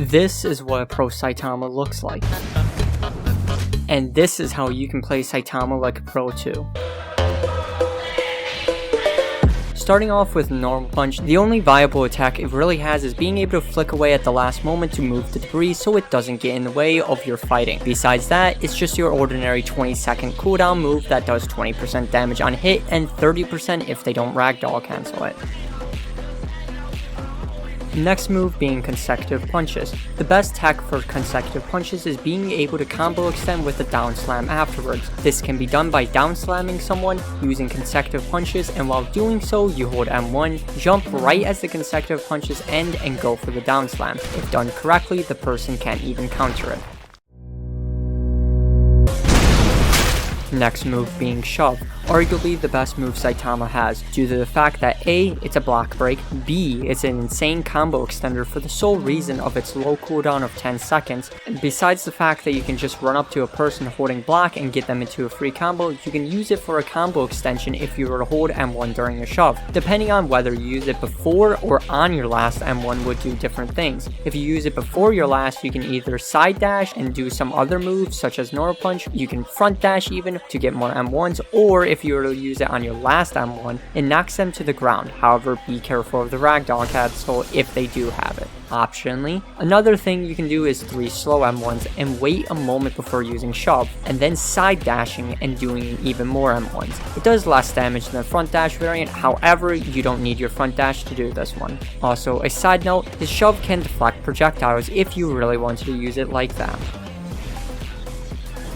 This is what a pro Saitama looks like. And this is how you can play Saitama like a pro too. Starting off with normal punch, the only viable attack it really has is being able to flick away at the last moment to move the debris so it doesn't get in the way of your fighting. Besides that, it's just your ordinary 20-second cooldown move that does 20% damage on hit and 30% if they don't ragdoll cancel it. Next move being consecutive punches. The best tech for consecutive punches is being able to combo extend with a downslam afterwards. This can be done by downslamming someone using consecutive punches, and while doing so you hold M1, jump right as the consecutive punches end and go for the downslam. If done correctly, the person can't even counter it. Next move being shove, arguably the best move Saitama has, due to the fact that A, it's a block break, B, it's an insane combo extender for the sole reason of its low cooldown of 10 seconds, and besides the fact that you can just run up to a person holding block and get them into a free combo, you can use it for a combo extension if you were to hold M1 during a shove. Depending on whether you use it before or on your last, M1 would do different things. If you use it before your last, you can either side dash and do some other moves such as normal punch, you can front dash even to get more M1s, or if you were to use it on your last M1, it knocks them to the ground. However, be careful of the ragdoll cancel if they do have it. Optionally, another thing you can do is 3 slow M1s and wait a moment before using shove, and then side dashing and doing even more M1s. It does less damage than the front dash variant, however, you don't need your front dash to do this one. Also, a side note, his shove can deflect projectiles if you really wanted to use it like that.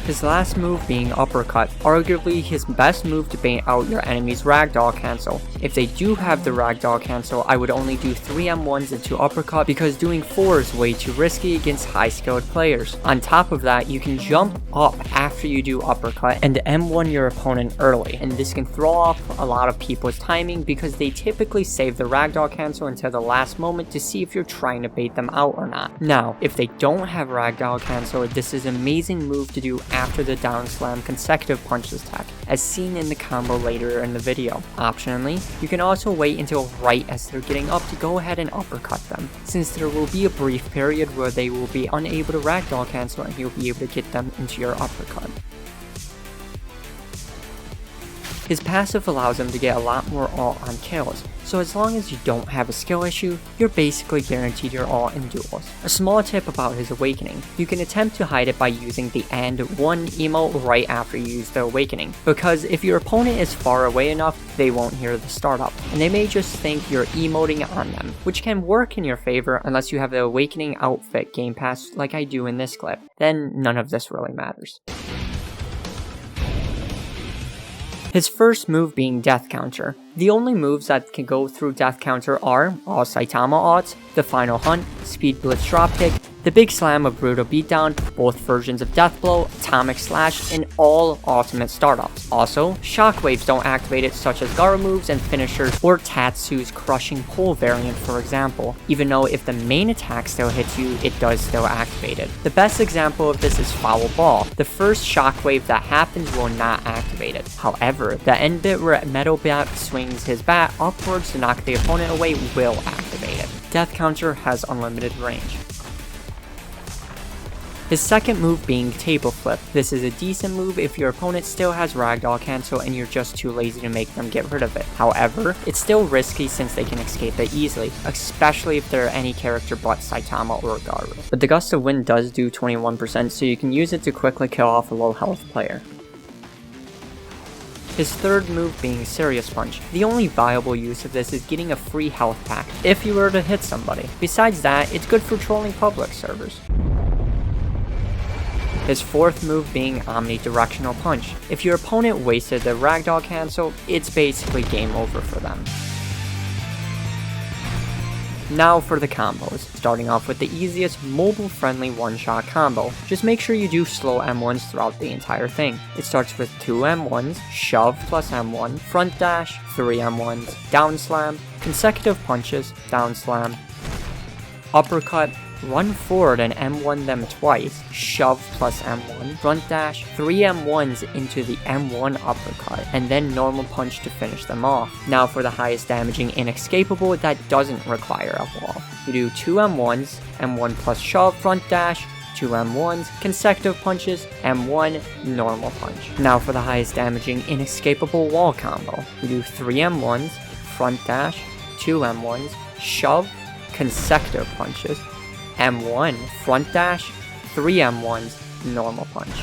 His last move being uppercut, arguably his best move to bait out your enemy's ragdoll cancel. If they do have the ragdoll cancel, I would only do 3 M1s into uppercut because doing 4 is way too risky against high skilled players. On top of that, you can jump up after you do uppercut and M1 your opponent early, and this can throw off a lot of people's timing because they typically save the ragdoll cancel until the last moment to see if you're trying to bait them out or not. Now, if they don't have ragdoll cancel, this is an amazing move to do after the downslam consecutive punches tech, as seen in the combo later in the video. Optionally, you can also wait until right as they're getting up to go ahead and uppercut them, since there will be a brief period where they will be unable to ragdoll cancel and you'll be able to get them into your uppercut. His passive allows him to get a lot more ult on kills, so as long as you don't have a skill issue, you're basically guaranteed your ult in duels. A small tip about his awakening, you can attempt to hide it by using the and one emote right after you use the awakening, because if your opponent is far away enough, they won't hear the startup, and they may just think you're emoting on them, which can work in your favor unless you have the awakening outfit game pass like I do in this clip, then none of this really matters. His first move being Death Counter. The only moves that can go through Death Counter are all Saitama ults, the Final Hunt, Speed Blitz Dropkick, the Big Slam of Brutal Beatdown, both versions of Death Blow, Atomic Slash, and all ultimate startups. Also, shockwaves don't activate it, such as Gara moves and finishers, or Tatsu's Crushing Pole variant for example, even though if the main attack still hits you, it does still activate it. The best example of this is Foul Ball. The first shockwave that happens will not activate it. However, the end bit where Metal Bat swings his bat upwards to knock the opponent away will activate it. Death Counter has unlimited range. His second move being Table Flip. This is a decent move if your opponent still has ragdoll cancel and you're just too lazy to make them get rid of it. However, it's still risky since they can escape it easily, especially if they're any character but Saitama or Garu. But the Gust of Wind does do 21%, so you can use it to quickly kill off a low health player. His third move being Serious Punch. The only viable use of this is getting a free health pack if you were to hit somebody. Besides that, it's good for trolling public servers. His fourth move being Omni Directional Punch. If your opponent wasted the ragdoll cancel, it's basically game over for them. Now for the combos, starting off with the easiest mobile-friendly one-shot combo. Just make sure you do slow M1s throughout the entire thing. It starts with 2 M1s, shove plus M1, front dash, 3 M1s, down slam, consecutive punches, down slam, uppercut, run forward and M1 them twice, shove plus M1, front dash, 3 M1s into the M1 Uppercut, and then normal punch to finish them off. Now for the highest damaging Inescapable that doesn't require a wall. You do 2 M1s, M1 plus shove, front dash, 2 M1s, consecutive punches, M1, normal punch. Now for the highest damaging Inescapable wall combo. You do 3 M1s, front dash, 2 M1s, shove, consecutive punches, M1, front dash, 3 M1s, normal punch.